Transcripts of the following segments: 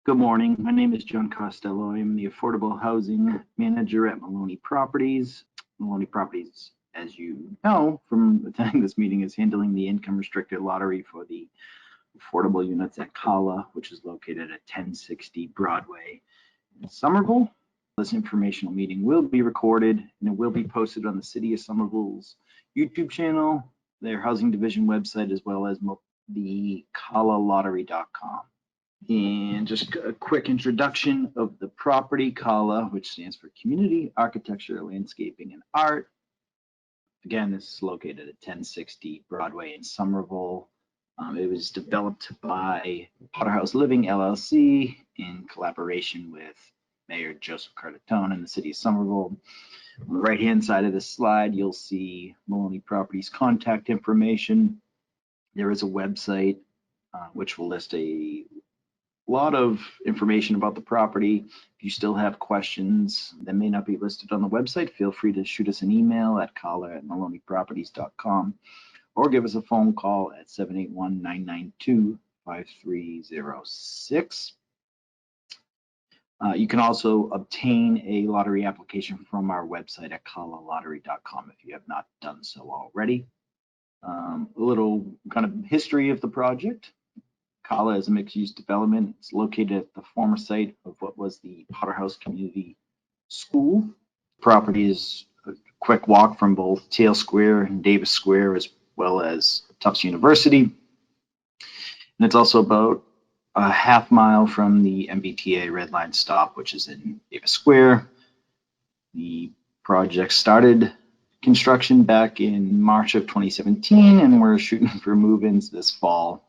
Good morning. My name is John Costello. I am the Affordable Housing Manager at Maloney Properties. Maloney Properties, as you know from attending this meeting, is handling the income restricted lottery for the affordable units at CALA, which is located at 1060 Broadway in Somerville. This informational meeting will be recorded and it will be posted on the City of Somerville's YouTube channel, their housing division website, as well as the CALAlottery.com. And just a quick introduction of the property. CALA, which stands for Community Architecture, Landscaping, and Art. Again, this is located at 1060 Broadway in Somerville. It was developed by Potterhouse Living LLC in collaboration with Mayor Joseph Cartatone and the City of Somerville. On the right-hand side of this slide, you'll see Maloney Properties contact information. There is a website which will list a lot of information about the property. If you still have questions that may not be listed on the website, feel free to shoot us an email at CALA@maloneyproperties.com or give us a phone call at 781-992-5306. You can also obtain a lottery application from our website at CALAlottery.com if you have not done so already. A little kind of history of the project. CALA is a mixed-use development. It's located at the former site of what was the Potterhouse Community School. Property is a quick walk from both Tail Square and Davis Square, as well as Tufts University. And it's also about a half mile from the MBTA Red Line stop, which is in Davis Square. The project started construction back in March of 2017, and we're shooting for move-ins this fall.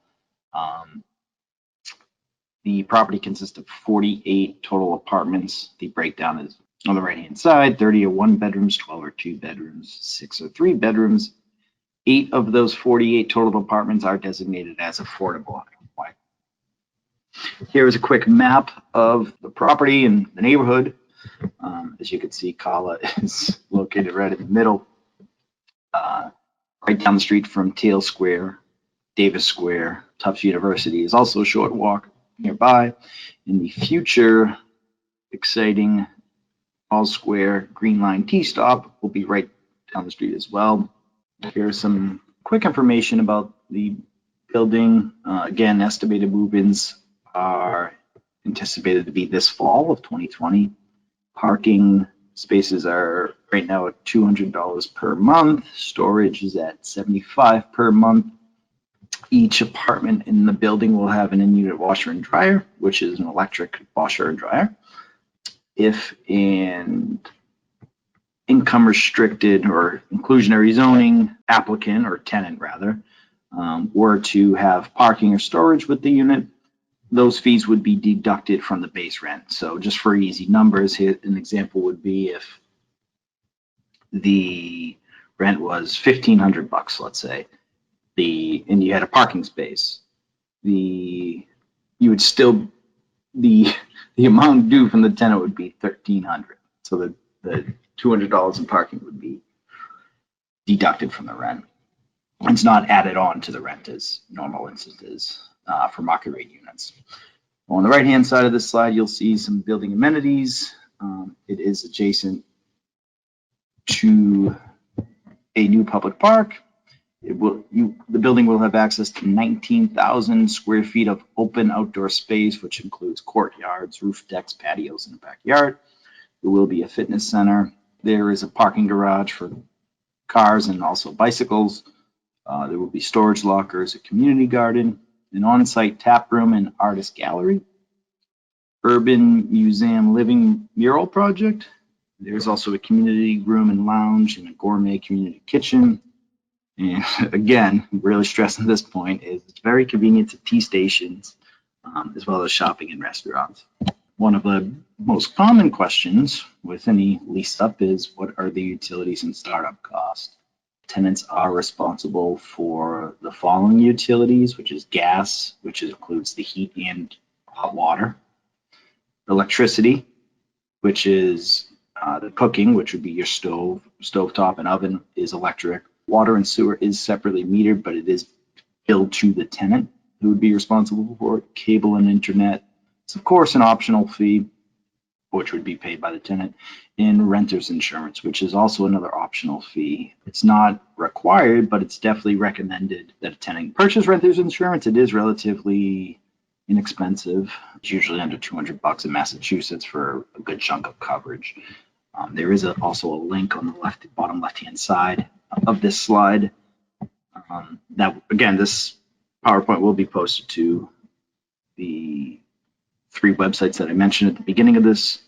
The property consists of 48 total apartments. The breakdown is on the right-hand side: 30 are one bedrooms, 12 are two bedrooms, 6 are three bedrooms. 8 of those 48 total apartments are designated as affordable. Here is a quick map of the property and the neighborhood. As you can see, CALA is located right in the middle, right down the street from Tail Square, Davis Square. Tufts University is also a short walk nearby. In the future, exciting All Square Green Line T-stop will be right down the street as well. Here's some quick information about the building. Again, estimated move-ins are anticipated to be this fall of 2020. Parking spaces are right now at $200 per month. Storage is at $75 per month. Each apartment in the building will have an in-unit washer and dryer, which is an electric washer and dryer. If an income restricted or inclusionary zoning applicant, or tenant rather, were to have parking or storage with the unit, those fees would be deducted from the base rent. So just for easy numbers, here an example would be if the rent was $1,500, let's say, and you had a parking space, the amount due from the tenant would be $1,300. So the $200 in parking would be deducted from the rent. It's not added on to the rent as normal instances for market rate units. On the right-hand side of this slide, you'll see some building amenities. It is adjacent to a new public park. The building will have access to 19,000 square feet of open outdoor space, which includes courtyards, roof decks, patios, and a backyard. There will be a fitness center. There is a parking garage for cars and also bicycles. There will be storage lockers, a community garden, an on-site tap room, and artist gallery. Urban Museum Living Mural Project. There's also a community room and lounge and a gourmet community kitchen. And again, really stressing this point, is it's very convenient to T stations, as well as shopping and restaurants. One of the most common questions with any lease up is, what are the utilities and startup costs? Tenants are responsible for the following utilities, which is gas, which includes the heat and hot water; electricity, which is the cooking, which would be your stovetop and oven is electric. Water and sewer is separately metered, but it is billed to the tenant who would be responsible for it. Cable and internet, It's of course an optional fee, which would be paid by the tenant, in renter's insurance, which is also another optional fee. It's not required, but it's definitely recommended that a tenant purchase renter's insurance. It is relatively inexpensive. It's usually under $200 in Massachusetts for a good chunk of coverage. There is also a link on the bottom left-hand side of this slide. That, again, this PowerPoint will be posted to the 3 websites that I mentioned at the beginning of this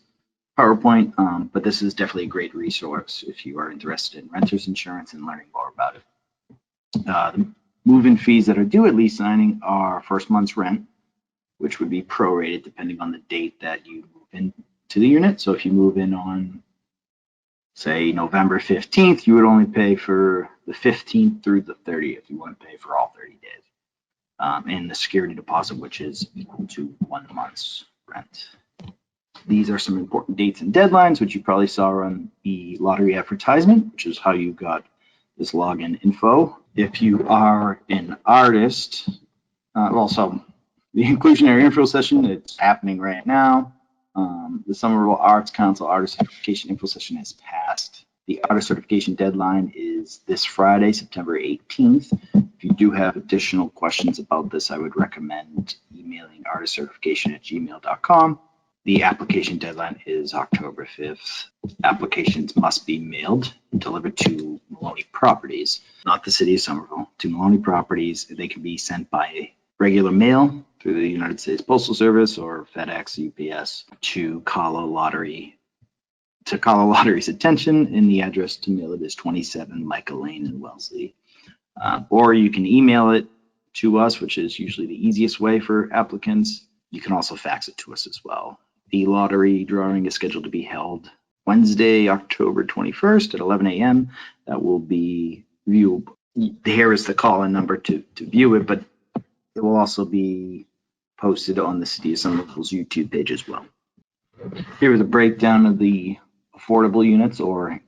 PowerPoint, but this is definitely a great resource if you are interested in renter's insurance and learning more about it. The move-in fees that are due at lease signing are first month's rent, which would be prorated depending on the date that you move into the unit. So if you move in on, say, November 15th, you would only pay for the 15th through the 30th. You wouldn't pay for all 30 days. And the security deposit, which is equal to 1 month's rent. These are some important dates and deadlines, which you probably saw on the lottery advertisement, which is how you got this login info. If you are an artist, also the inclusionary info session, it's happening right now. The Somerville Arts Council Artist Certification info session has passed. The artist certification deadline is this Friday, September 18th. If you do have additional questions about this, I would recommend emailing artistcertification@gmail.com. The application deadline is October 5th. Applications must be mailed and delivered to Maloney Properties, not the city of Somerville, to Maloney Properties. They can be sent by regular mail through the United States Postal Service or FedEx, UPS, to CALA Lottery. To CALA Lottery's attention, and the address to mail it is 27 Mica Lane in Wellesley. Or you can email it to us, which is usually the easiest way for applicants. You can also fax it to us as well. The lottery drawing is scheduled to be held Wednesday, October 21st at 11 a.m. That will be viewable. Here is the call-in number to view it, but it will also be posted on the City of Somerville's YouTube page as well. Here is a breakdown of the affordable units, or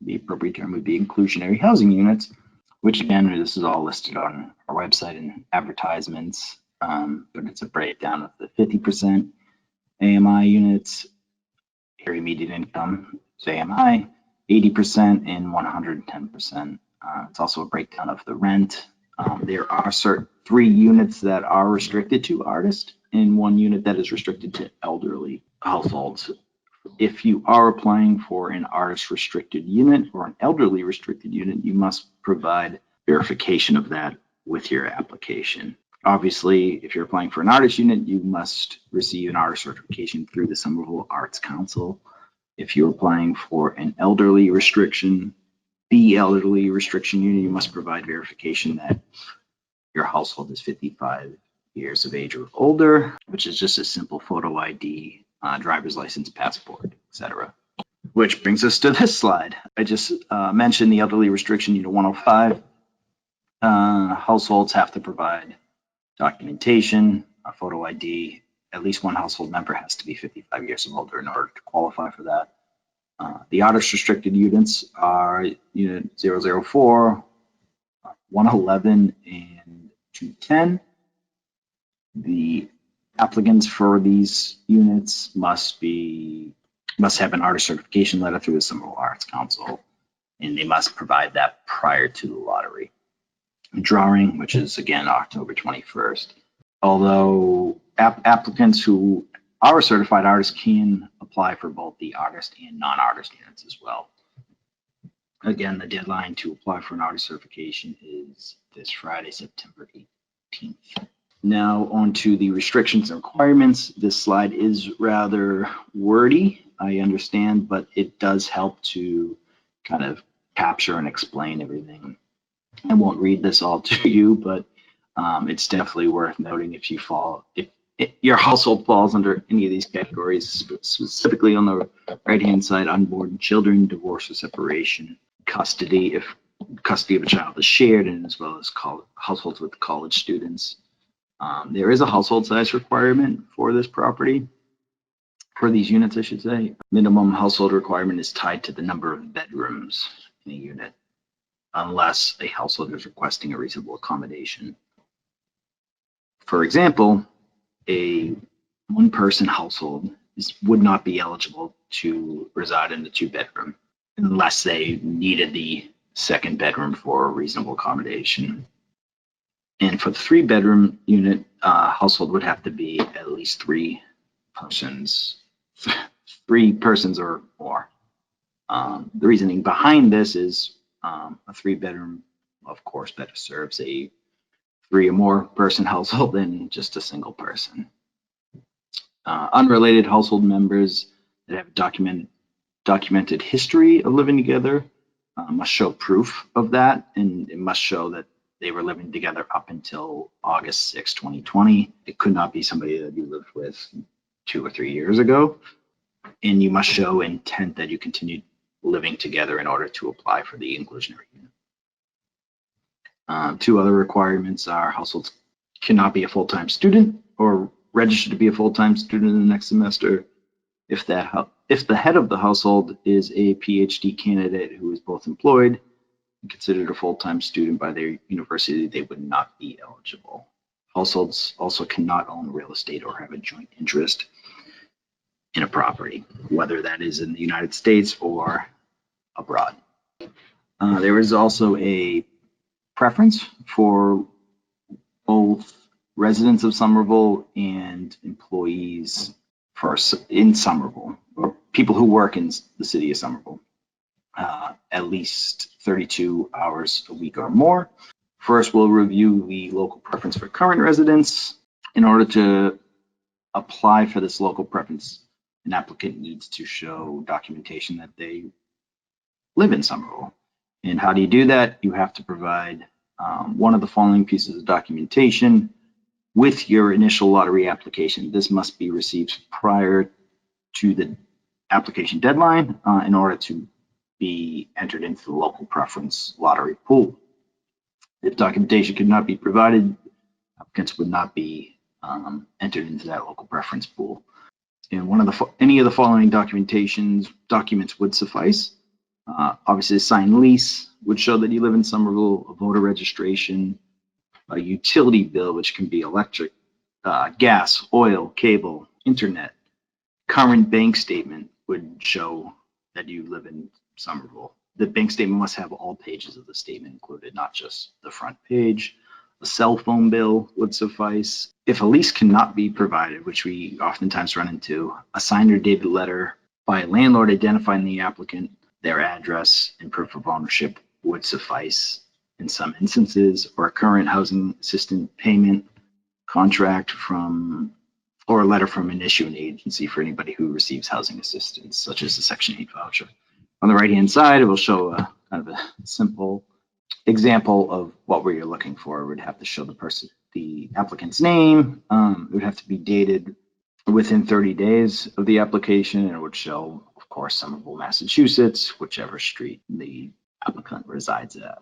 the appropriate term would be inclusionary housing units, which again, this is all listed on our website and advertisements, but it's a breakdown of the 50% AMI units, area median income, it's AMI, 80% and 110%. It's also a breakdown of the rent. There are 3 units that are restricted to artists and 1 unit that is restricted to elderly households. If you are applying for an artist restricted unit or an elderly restricted unit, you must provide verification of that with your application. Obviously, if you're applying for an artist unit, you must receive an artist certification through the Somerville Arts Council. If you're applying for an elderly restriction, the elderly restriction unit, you must provide verification that your household is 55 years of age or older, which is just a simple photo ID, driver's license, passport, etc. Which brings us to this slide. I just mentioned the elderly restriction unit 105. Households have to provide documentation, a photo ID. At least 1 household member has to be 55 years or older in order to qualify for that. The artist restricted units are unit 004, 111, and 210. The applicants for these units must have an artist certification letter through the Somerville Arts Council, and they must provide that prior to the lottery drawing, which is again October 21st. Although applicants who are certified artists can apply for both the artist and non-artist units as well. Again, the deadline to apply for an artist certification is this Friday, September 18th. Now on to the restrictions and requirements. This slide is rather wordy, I understand, but it does help to kind of capture and explain everything. I won't read this all to you, but it's definitely worth noting if your household falls under any of these categories, specifically on the right-hand side, unborn children, divorce or separation, custody, if custody of a child is shared, and as well as households with college students. There is a household size requirement for this property, for these units, I should say. Minimum household requirement is tied to the number of bedrooms in a unit, unless a household is requesting a reasonable accommodation. For example, a one-person household would not be eligible to reside in the two-bedroom unless they needed the second bedroom for reasonable accommodation. And for the three-bedroom unit, household would have to be at least three persons or more. The reasoning behind this is a three-bedroom, of course, better serves a three or more person household than just a single person. Unrelated household members that have documented history of living together must show proof of that, and it must show that they were living together up until August 6, 2020. It could not be somebody that you lived with 2 or 3 years ago. And you must show intent that you continued living together in order to apply for the inclusionary unit. Two other requirements are households cannot be a full-time student or registered to be a full-time student in the next semester. If the head of the household is a PhD candidate who is both employed and considered a full-time student by their university, they would not be eligible. Households also cannot own real estate or have a joint interest in a property, whether that is in the United States or abroad. There is also a preference for both residents of Somerville and employees in Somerville, or people who work in the city of Somerville, at least 32 hours a week or more. First, we'll review the local preference for current residents. In order to apply for this local preference, an applicant needs to show documentation that they live in Somerville. And how do you do that? You have to provide one of the following pieces of documentation with your initial lottery application. This must be received prior to the application deadline in order to be entered into the local preference lottery pool. If documentation could not be provided, applicants would not be entered into that local preference pool. And any of the following documents would suffice. Obviously, a signed lease would show that you live in Somerville, a voter registration, a utility bill, which can be electric, gas, oil, cable, internet. Current bank statement would show that you live in Somerville. The bank statement must have all pages of the statement included, not just the front page. A cell phone bill would suffice. If a lease cannot be provided, which we oftentimes run into, a signed or dated letter by a landlord identifying the applicant, their address, and proof of ownership would suffice in some instances, or a current housing assistance payment contract or a letter from an issuing agency for anybody who receives housing assistance, such as a Section 8 voucher. On the right-hand side, it will show a kind of a simple example of what we're looking for. It would have to show the applicant's name. It would have to be dated within 30 days of the application, and it would show, of course, Somerville, Massachusetts, whichever street the applicant resides at.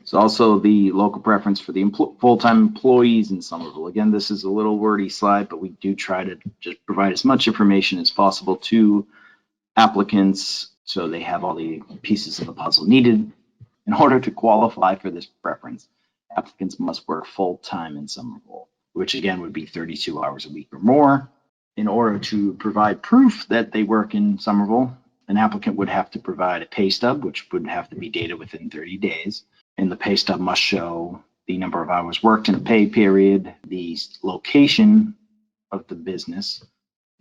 So also the local preference for the full-time employees in Somerville. Again, this is a little wordy slide, but we do try to just provide as much information as possible to applicants so they have all the pieces of the puzzle needed. In order to qualify for this preference, applicants must work full-time in Somerville, which again would be 32 hours a week or more. In order to provide proof that they work in Somerville, an applicant would have to provide a pay stub, which would have to be dated within 30 days. And the pay stub must show the number of hours worked in a pay period, the location of the business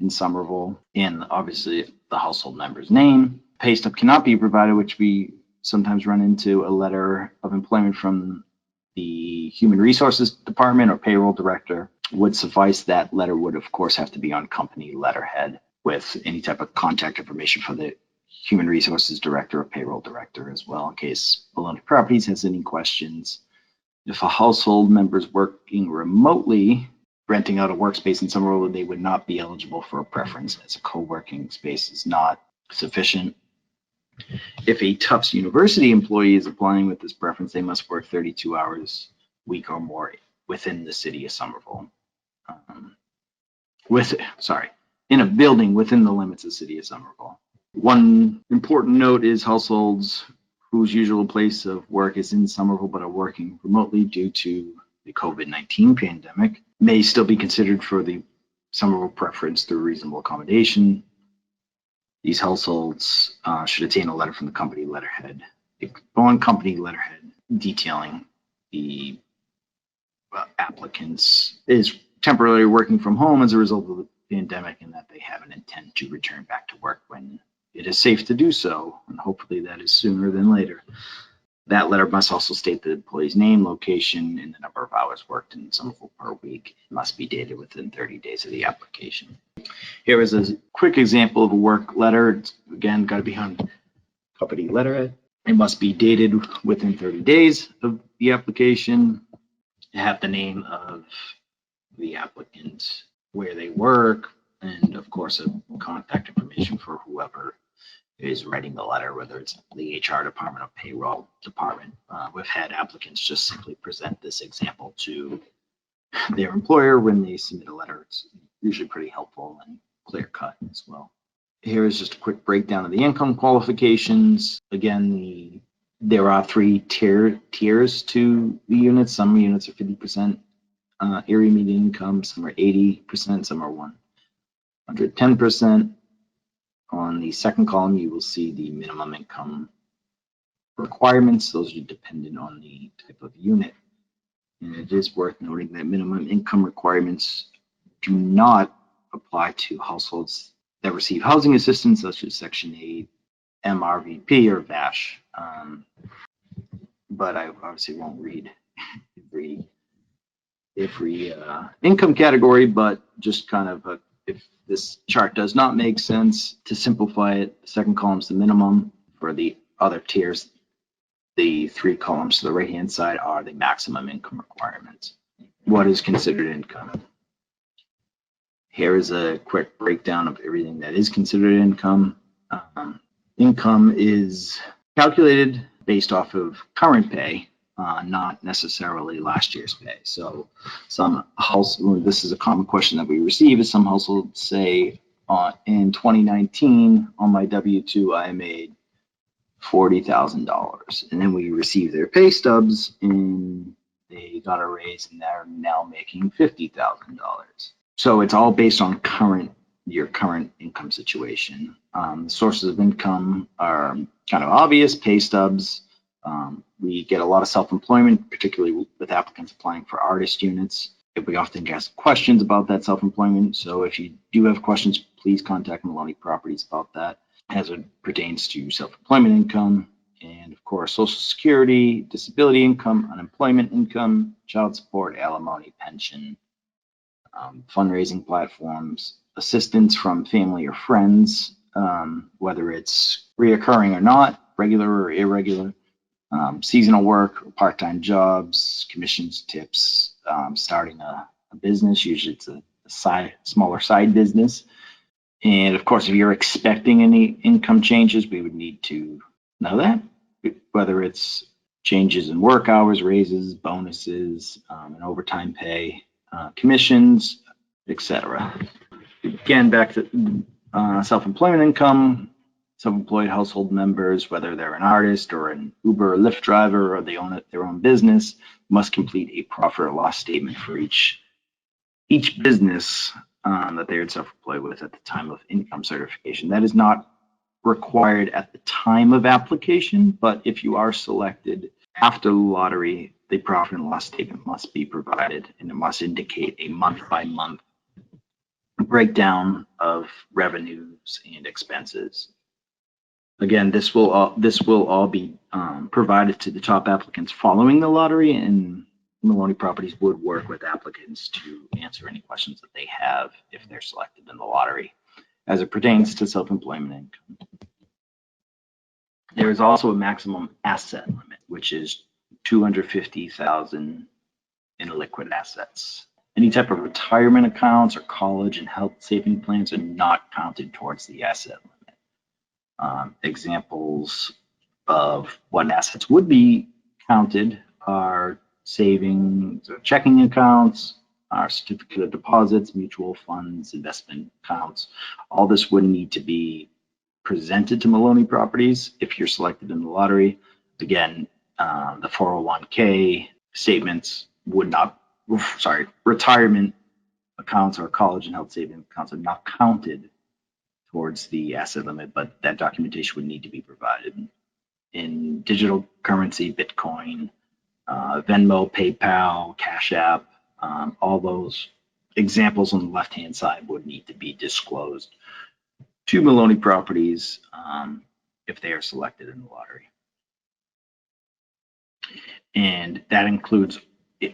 in Somerville, and obviously the household member's name. Pay stub cannot be provided, which we sometimes run into, a letter of employment from the Human Resources Department or payroll director would suffice. That letter would, of course, have to be on company letterhead with any type of contact information for the Human Resources Director or Payroll Director as well, in case Maloney Properties has any questions. If a household member is working remotely, renting out a workspace in Somerville, they would not be eligible for a preference, as a co-working space is not sufficient. If a Tufts University employee is applying with this preference, they must work 32 hours a week or more within the city of Somerville. In a building within the limits of the city of Somerville. One important note is households whose usual place of work is in Somerville but are working remotely due to the COVID-19 pandemic may still be considered for the Somerville preference through reasonable accommodation. These households should obtain a letter from the company letterhead, on company letterhead detailing the applicants is temporarily working from home as a result of the pandemic and that they have an intent to return back to work when it is safe to do so, and hopefully that is sooner than later. That letter must also state the employee's name, location, and the number of hours worked in Somerville per week. It must be dated within 30 days of the application. Here is a quick example of a work letter. It's, again, got to be on company letterhead. It must be dated within 30 days of the application. Have the name of the applicant, where they work, and of course, a contact information for whoever is writing the letter, whether it's the HR department or payroll department. We've had applicants just simply present this example to their employer when they submit a letter. It's usually pretty helpful and clear cut as well. Here is just a quick breakdown of the income qualifications. Again, there are 3 tiers to the units. Some units are 50% area median income, some are 80%, some are 110%. On the second column, you will see the minimum income requirements. Those are dependent on the type of unit. And it is worth noting that minimum income requirements do not apply to households that receive housing assistance, such as Section 8, MRVP, or VASH. But I obviously won't read every income category, but just kind of if this chart does not make sense, to simplify it, the second column is the minimum. For the other tiers, the 3 columns to the right-hand side are the maximum income requirements. What is considered income? Here is a quick breakdown of everything that is considered income. Income is calculated based off of current pay, not necessarily last year's pay. So some households, this is a common question that we receive, is some households say in 2019 on my W-2 I made $40,000, and then we receive their pay stubs and they got a raise and they're now making $50,000. So it's all based on your current income situation. Sources of income are kind of obvious: pay stubs. We get a lot of self-employment, particularly with applicants applying for artist units. We often get questions about that self-employment. So if you do have questions, please contact Maloney Properties about that as it pertains to self-employment income. And of course, Social Security, disability income, unemployment income, child support, alimony, pension, fundraising platforms, assistance from family or friends, whether it's reoccurring or not, regular or irregular, seasonal work, part-time jobs, commissions, tips, starting a business. Usually it's a smaller side business. And of course, if you're expecting any income changes, we would need to know that, whether it's changes in work hours, raises, bonuses, and overtime pay, commissions, etc. Again, back to self-employment income. Self-employed household members, whether they're an artist or an Uber or Lyft driver, or they own their own business, must complete a profit or loss statement for each business that they are self-employed with at the time of income certification. That is not required at the time of application, but if you are selected after the lottery, the profit and loss statement must be provided, and it must indicate a month-by-month breakdown of revenues and expenses. Again, this will all be provided to the top applicants following the lottery, and Maloney Properties would work with applicants to answer any questions that they have if they're selected in the lottery as it pertains to self-employment income. There is also a maximum asset limit, which is $250,000 in liquid assets. Any type of retirement accounts or college and health saving plans are not counted towards the asset limit. Examples of what assets would be counted are savings or checking accounts, our certificate of deposits, mutual funds, investment accounts. All this would need to be presented to Maloney Properties if you're selected in the lottery. Again, the 401k statements would not, retirement accounts or college and health savings accounts are not counted towards the asset limit, but that documentation would need to be provided in digital currency, Bitcoin, Venmo, PayPal, Cash App. All those examples on the left-hand side would need to be disclosed to Maloney Properties if they are selected in the lottery. And that includes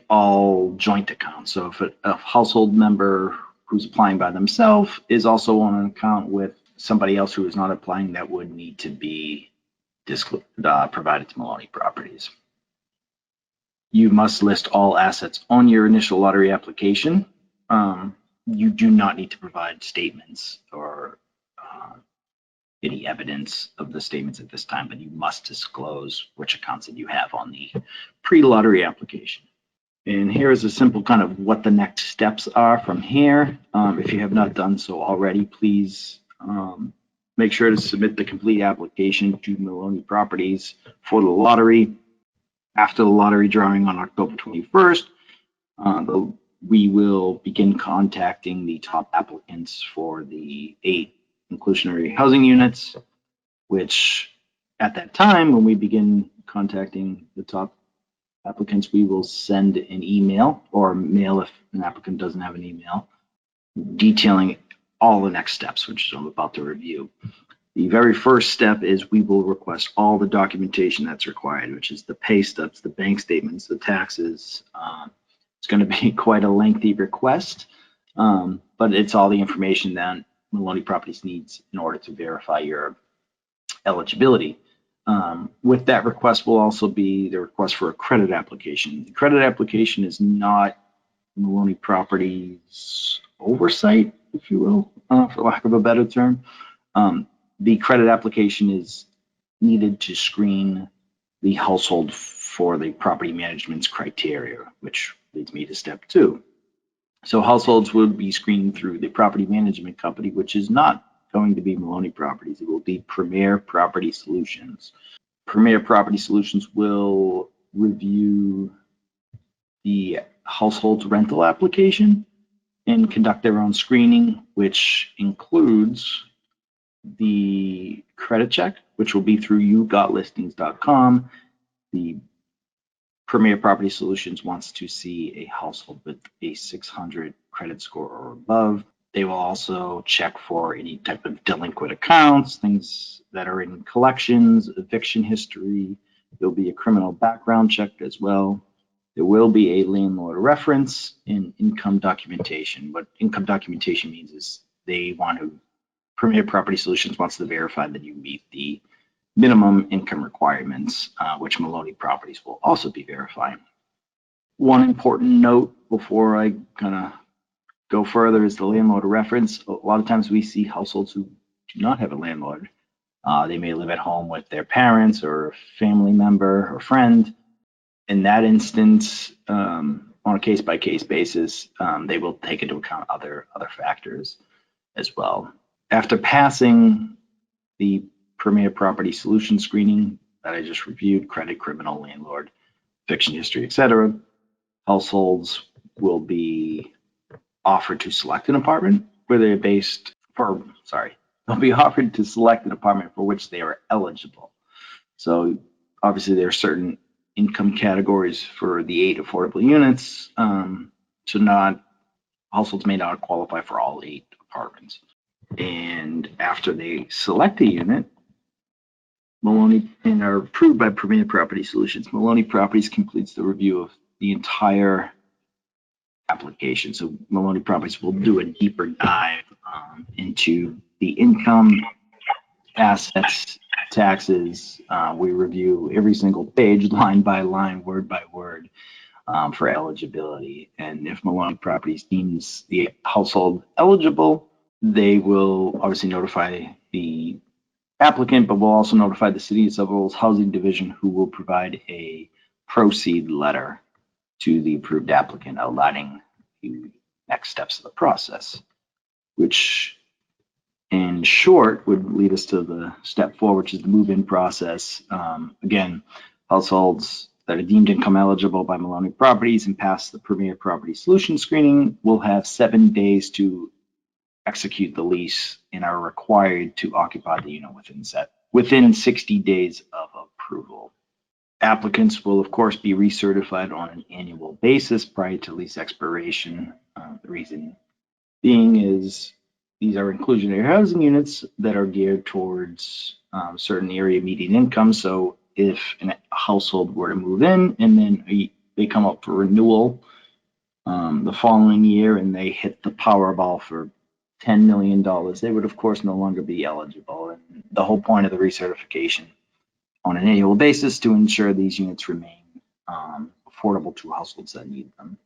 all joint accounts. So if a household member who's applying by themselves is also on an account with somebody else who is not applying, that would need to be provided to Maloney Properties. You must list all assets on your initial lottery application. You do not need to provide statements or any evidence of the statements at this time, but you must disclose which accounts that you have on the pre-lottery application. And here is a simple kind of what the next steps are from here. If you have not done so already, please make sure to submit the complete application to Maloney Properties for the lottery. After the lottery drawing on October 21st, we will begin contacting the top applicants for the 8 inclusionary housing units, which at that time, when we begin contacting the top applicants, we will send an email or mail if an applicant doesn't have an email, detailing all the next steps, which I'm about to review. The very first step is we will request all the documentation that's required, which is the pay stubs, the bank statements, the taxes. It's going to be quite a lengthy request, but it's all the information that Maloney Properties needs in order to verify your eligibility. With that request will also be the request for a credit application. The credit application is not Maloney Properties oversight, if you will, for lack of a better term. The credit application is needed to screen the household for the property management's criteria, which leads me to step 2. So households would be screened through the property management company, which is not going to be Maloney Properties. It will be Premier Property Solutions. Premier Property Solutions will review the household's rental application and conduct their own screening, which includes the credit check, which will be through yougotlistings.com. The Premier Property Solutions wants to see a household with a 600 credit score or above. They will also check for any type of delinquent accounts, things that are in collections, eviction history. There'll be a criminal background check as well. There will be a landlord reference and income documentation. What income documentation means is Premier Property Solutions wants to verify that you meet the minimum income requirements, which Maloney Properties will also be verifying. One important note before I kind of go further is the landlord reference. A lot of times we see households who do not have a landlord. They may live at home with their parents or a family member or friend. In that instance, on a case-by-case basis, they will take into account other factors as well. After passing the Premier Property Solution screening that I just reviewed, credit, criminal, landlord, eviction history, etc., households will be offered to select an apartment where they're they'll be offered to select an apartment for which they are eligible. So obviously there are certain income categories for the 8 affordable units, so households may not qualify for all 8 apartments. And after they select a unit, Maloney and are approved by Premier Property Solutions, Maloney Properties completes the review of the entire application. So Maloney Properties will do a deeper dive into the income, assets, taxes. We review every single page, line by line, word by word, for eligibility. And if Maloney Properties deems the household eligible, they will obviously notify the applicant, but will also notify the City of Somerville's Housing Division, who will provide a proceed letter to the approved applicant outlining the next steps of the process, which in short would lead us to the step 4, which is the move-in process. Again, households that are deemed income eligible by Maloney Properties and pass the Premier Property Solution Screening will have 7 days to execute the lease and are required to occupy the unit within 60 days of approval. Applicants will, of course, be recertified on an annual basis prior to lease expiration. The reason being is these are inclusionary housing units that are geared towards certain area median income. So if a household were to move in and then they come up for renewal the following year and they hit the Powerball for $10 million, they would, of course, no longer be eligible. And the whole point of the recertification on an annual basis to ensure these units remain affordable to households that need them.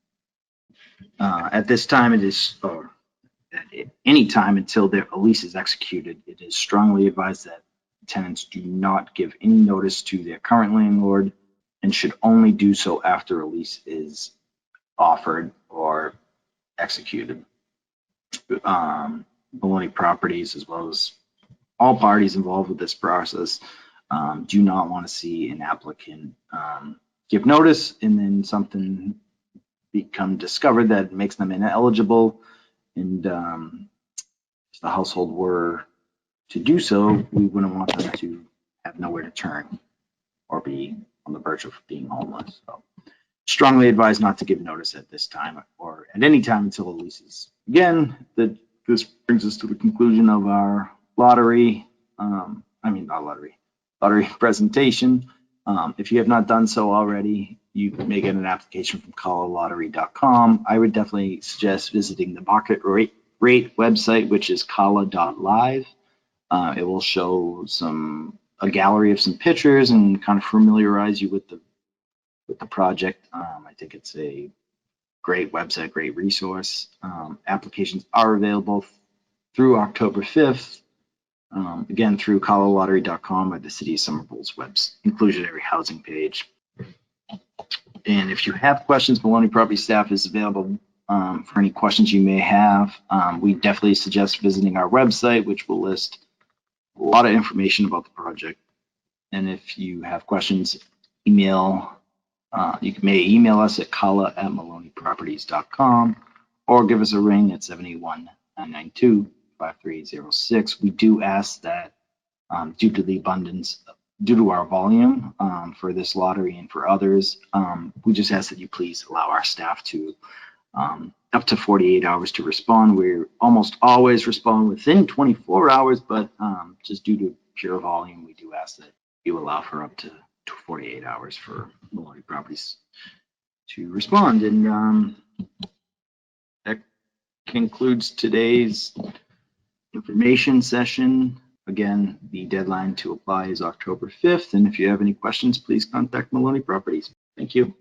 At this time, it is, or at any time until their lease is executed, it is strongly advised that tenants do not give any notice to their current landlord and should only do so after a lease is offered or executed. Maloney Properties, as well as all parties involved with this process, do not want to see an applicant give notice and then something become discovered that makes them ineligible. And if the household were to do so, we wouldn't want them to have nowhere to turn or be on the verge of being homeless. So strongly advised not to give notice at this time or at any time until the lease is. Again, this brings us to the conclusion of our lottery presentation. If you have not done so already, you may get an application from CALAlottery.com. I would definitely suggest visiting the market rate website, which is CALA.live. It will show a gallery of some pictures and kind of familiarize you with the project. I think it's a great website, great resource. Applications are available through October 5th. Again, through CALAlottery.com or the City of Somerville's inclusionary housing page. And if you have questions, Maloney Property staff is available for any questions you may have. We definitely suggest visiting our website, which will list a lot of information about the project. And if you have questions, you may email us at CALA@maloneyproperties.com or give us a ring at 781-992-5306. We do ask that due to our volume for this lottery and for others, we just ask that you please allow our staff to up to 48 hours to respond. We almost always respond within 24 hours, but just due to pure volume, we do ask that you allow for up to 48 hours for Maloney Properties to respond. And that concludes today's information session. Again, the deadline to apply is October 5th. And if you have any questions, please contact Maloney Properties. Thank you.